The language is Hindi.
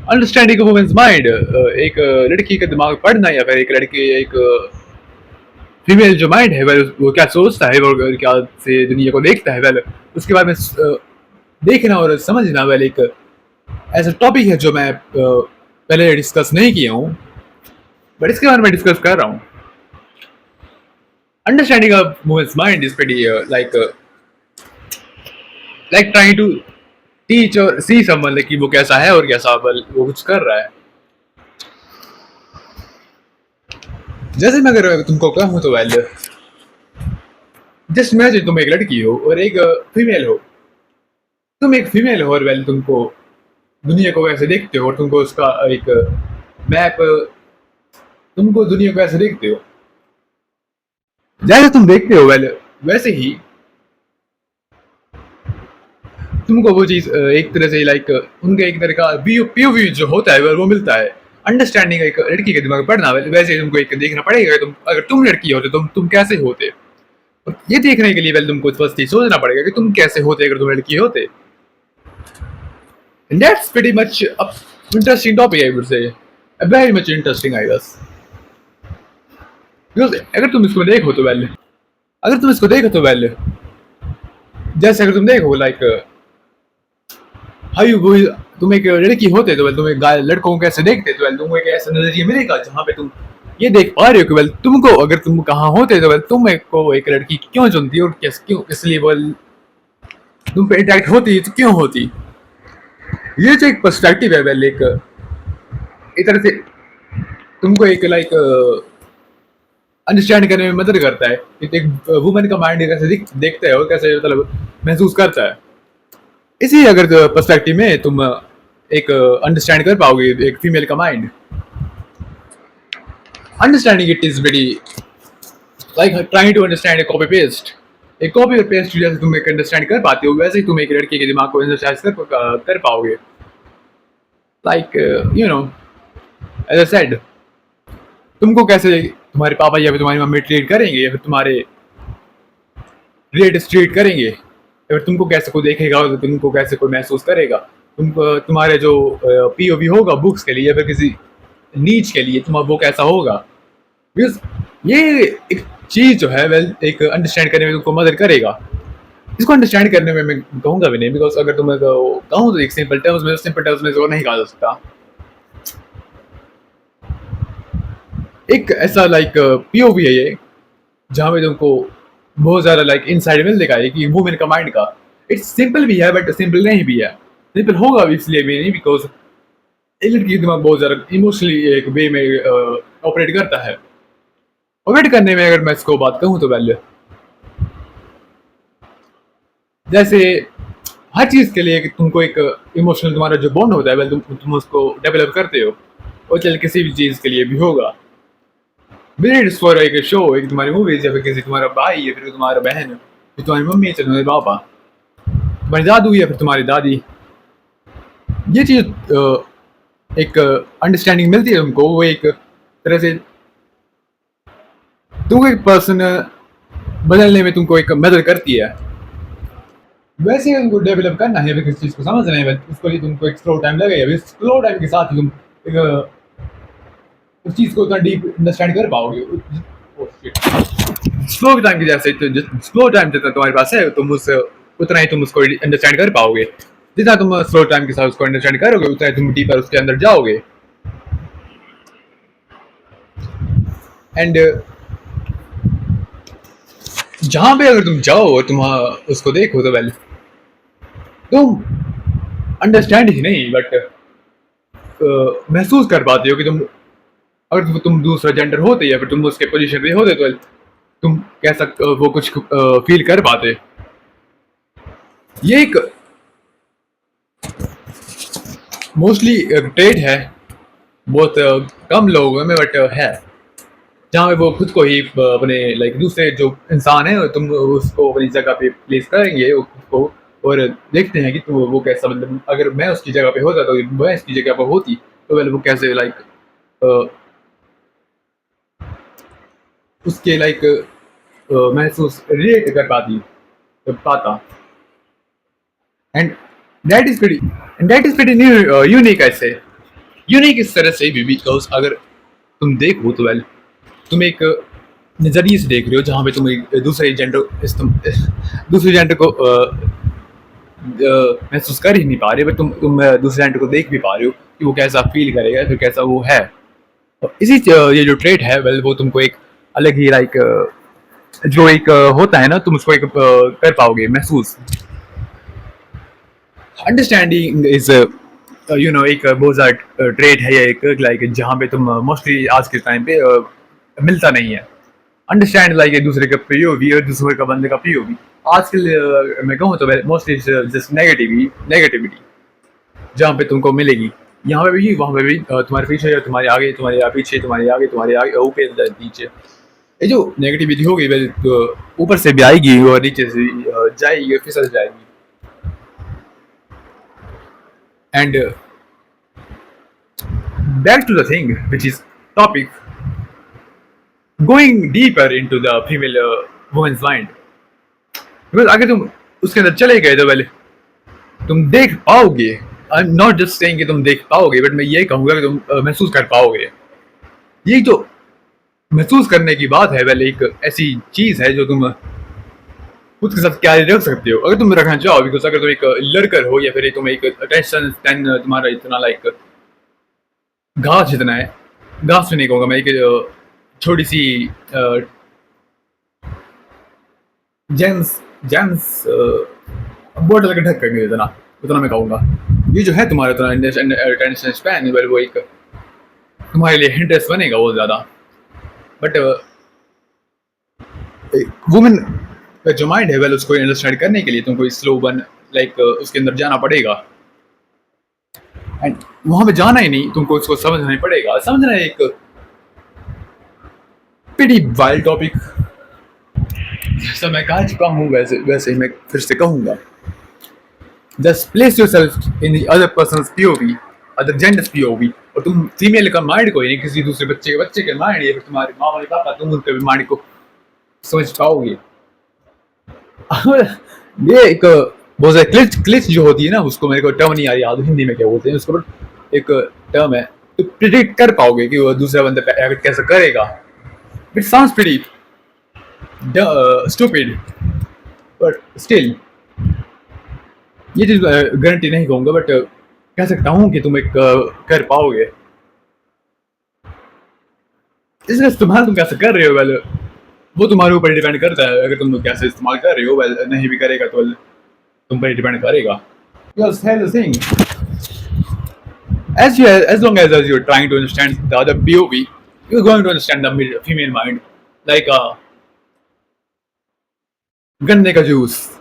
अंडरस्टैंडिंग वुमेन्स माइंड, एक लड़की का दिमाग पढ़ना या फिर एक लड़की एक फीमेल जो माइंड है वो क्या सोचता है, वो क्या से दुनिया को देखता है, वेल उसके बारे में देखना और समझना वेल एक ऐसा टॉपिक है जो मैं पहले डिस्कस नहीं किया हूँ, बट इसके बारे में डिस्कस कर रहा हूँ. Understanding of women's mind is pretty like trying to teach or see someone कि वो कैसा है और कैसा वो कुछ कर रहा है. जैसे मैं अगर तुमको कहूँ तो वेल जस्ट इमेजिन तुम एक लड़की हो और एक फीमेल हो. तुम एक फीमेल हो और वेल तुमको दुनिया को कैसे देखते हो और तुमको उसका एक मैप, तुमको दुनिया को कैसे देखते हो, जैसे तुम देखते हो वेल वैसे ही तुमको वो चीज एक तरह से लाइक उनका एक तरह का पीओवी जो होता है वो मिलता है. अंडरस्टैंडिंग एक लड़की के दिमाग में पढ़ना वैसे तुमको एक देखना पड़ेगा तुम अगर तुम लड़की होते तुम कैसे होते. ये देखने के लिए वेल तुमको फर्स्ट ही सोचना पड़ेगा कि तुम कैसे होते अगर तुम लड़की होते. And that's pretty much a interesting topic, I would say. Very much interesting, I guess. Because अगर तुम इसको देखो तो वेल अगर तुम इसको देखो तो वेल जैसे अगर तुम देखो लाइक हाउ यू तुम एक लड़की होते तो वेल तुम एक लड़कों को कैसे देखते तो वेल तुमको एक ऐसा नजरिया मिलेगा जहाँ पे तुम ये देख पा रहे हो कि वेल तुमको अगर तुम कहाँ होते तो वेल तुम को एक लड़की क्यों चुनती और क्यों इसलिए वेल तुम पे अट्रैक्ट होती तो क्यों होती. ये जो एक पर्सपेक्टिव है वेल एक तरह से तुमको एक लाइक अंडरस्टैंड करने में मदद करता है कि एक वुमन का माइंड कैसे देखता है और कैसे मतलब महसूस करता है. इसी अगर पर्सपेक्टिव में तुम एक अंडरस्टैंड कर पाओगे एक फीमेल का mind. Understanding it is very like trying to understand a copy paste. एक कॉपी और पेस्ट जैसे तुम एक अंडरस्टैंड कर पाते हो वैसे ही तुम एक लड़के के दिमाग को अंडरस्टैंड कर पाओगे. Like you know as I said तुमको कैसे तुम्हारे पापा या फिर तुम्हारी मम्मी ट्रीट करेंगे या फिर तुम्हारे रिलेटिव ट्रीट करेंगे या फिर तुमको कैसे कोई देखेगा और तुमको कैसे कोई महसूस करेगा. तुम तुम्हारे जो पीओवी होगा बुक्स के लिए या फिर किसी नीच के लिए तुम्हारा वो कैसा होगा. बिकॉज ये एक चीज जो है वेल एक अंडरस्टैंड करने में तुमको मदद करेगा. इसको अंडरस्टैंड करने में मैं कहूँगा भी नहीं बिकॉज अगर तुम कहूँ तो एक सिंपल टर्म्स में इसको नहीं कहा जा सकता. एक ऐसा लाइक पीओवी है ये जहाँ पे तुमको बहुत ज़्यादा लाइक इनसाइड मिल देगा कि वुमेन का माइंड का. इट्स सिंपल भी है बट सिंपल नहीं भी है. सिंपल होगा भी इसलिए भी नहीं बिकॉज एक लड़की दिमाग बहुत ज़्यादा इमोशनली एक वे में ऑपरेट करता है. ऑपरेट करने में अगर मैं इसको बात कहूँ तो वेल जैसे हर चीज़ के लिए तुमको एक इमोशनल तुम्हारा जो बॉन्ड होता है वेल तुम उसको डेवलप करते हो और चल किसी भी चीज़ के लिए भी होगा. बिल्ड्स फॉर एक शो एक तुम्हारी मूवीज या फिर किसी तुम्हारा भाई या फिर तुम्हारा बहन फिर तुम्हारी मम्मी या तुम्हारे पापा तुम्हारी दादू या फिर तुम्हारी दादी. ये चीज एक अंडरस्टैंडिंग मिलती है तुमको वो एक तरह से तुमको एक पर्सन बदलने में तुमको एक मदद करती है. वैसे ही तुमको डेवलप करना है किसी चीज़ को समझना है उसको लिए तुमको एक स्लो टाइम लगेगा. स्लो टाइम के साथ ही तुम एक उस चीज को उतना डीप अंडरस्टैंड कर पाओगे. स्लो टाइम की जैसे स्लो टाइम जितना तुम्हारे पास है तुम उस उतना ही तुम उसको अंडरस्टैंड कर पाओगे. जितना तुम स्लो टाइम के साथ उसको अंडरस्टैंड करोगे उतना ही तुम डीपर उसके अंदर जाओगे. एंड जहाँ पे अगर तुम जाओ और तुम उसको देखो तो वेल तुम अंडरस्टैंड ही नहीं बट महसूस कर पाते हो कि तुम अगर तुम दूसरा जेंडर होते या फिर तुम उसके पोजीशन पे होते तो तुम कैसा वो कुछ फील कर पाते. ये एक मोस्टली ट्रेड है बहुत कम लोगों में बट है जहाँ पे वो खुद को ही अपने लाइक दूसरे जो इंसान है तुम उसको अपनी जगह पे प्लेस करेंगे खुद को और देखते हैं कि तुम वो कैसा मतलब अगर मैं उसकी जगह पे होता तो मैं इसकी जगह पर होती तो वो कैसे लाइक उसके लाइक महसूस रिलेट कर पाता. And that is pretty unique ऐसे यूनिक इस तरह से भी बिकॉज अगर तुम देखो तो वेल तुम एक नज़रिए से देख रहे हो जहाँ पे तुम एक दूसरे जेंडर को महसूस कर ही नहीं पा रहे, बट तुम दूसरे जेंडर को देख भी पा रहे हो कि वो कैसा फील करेगा, फिर कैसा वो है। और इसी ये जो ट्रेट है वेल वो तुमको एक अलग ही लाइक जो एक होता है ना, तुम उसको एक कर पाओगे महसूस। अंडरस्टैंडिंग इज एक बहुत ज़्यादा ट्रेड है, या एक लाइक जहाँ पे तुम मोस्टली आज के टाइम पे मिलता नहीं है। अंडरस्टैंड लाइक एक दूसरे का पीओवी और दूसरे का बंदे का पीओवी आजकल मैं कहूँ तो मोस्टली जस्ट नेगेटिविटी जहाँ पे तुमको मिलेगी, यहाँ पे भी वहाँ पे भी तुम्हारे पीछे या तुम्हारे आगे, तुम्हारे पीछे, तुम्हारे आगे ऊपर नीचे, ये जो नेगेटिविटी होगी वेल तो ऊपर से भी आएगी और नीचे से भी, जाएगी, फिसल जाएगी। And back to the thing which is topic, going deeper into the female woman's mind, because अगर तुम उसके अंदर चले गए तो पहले तुम देख पाओगे। I am not just saying कि तुम देख पाओगे, बट मैं ये कहूँगा कि तुम महसूस कर पाओगे। ये जो महसूस करने की बात है पहले एक ऐसी चीज़ है जो तुम खुद के साथ क्या रख सकते हो अगर तुम रखना चाहो। बिकॉज अगर तुम एक लड़कर हो या फिर तुम एक अटेंशन स्पैन तुम्हारा इतना लाइक घास जितना है, घास भी नहीं कहूँगा मैं, एक छोटी सी जेंस जेंस बोतल का ढक्कन नहीं इतना उतना मैं कहूँगा। ये जो है तुम्हारा इतना अटेंशन स्पैन वो एक तुम्हारे लिए इंटरेस्ट बनेगा बहुत ज़्यादा। बट वुमेन का जो माइंड है वेल उसको अंडरस्टैंड करने के लिए तुमको स्लो वन लाइक उसके अंदर जाना पड़ेगा। एंड वहाँ पे जाना ही नहीं, तुमको उसको समझना ही पड़ेगा। समझना एक pretty वाइल्ड टॉपिक, जैसा मैं कह चुका हूँ वैसे ही मैं फिर से कहूँगा। Just place yourself in the other persons POV, other genders POV, और तुम फीमेल का माइंड को ही नहीं, किसी दूसरे बच्चे के माइंड या फिर तुम्हारे मामा या पापा, तुम उनके माइंड को समझ पाओगे। ये एक बहुत सारे क्लिच जो होती है ना, उसको मेरे को टर्म नहीं आ रही याद हिंदी में क्या बोलते हैं उसको, बट एक टर्म है तो प्रिडिक्ट कर पाओगे कि वो दूसरा बंदा एक्ट कैसे करेगा। It sounds pretty stupid but still ये चीज़ गारंटी नहीं कहूँगा, बट कह सकता हूँ कि तुम एक कर पाओगे। इसका इस्तेमाल तुम कैसे कर रहे हो वेल वो तुम्हारे ऊपर डिपेंड करता है। अगर तुम कैसे इस्तेमाल कर रहे हो वेल नहीं भी करेगा तो तुम पर डिपेंड करेगा। Yes, here's the thing. As long as you're trying to understand the other POV, you're going to understand the female mind. Like गन्ने का जूस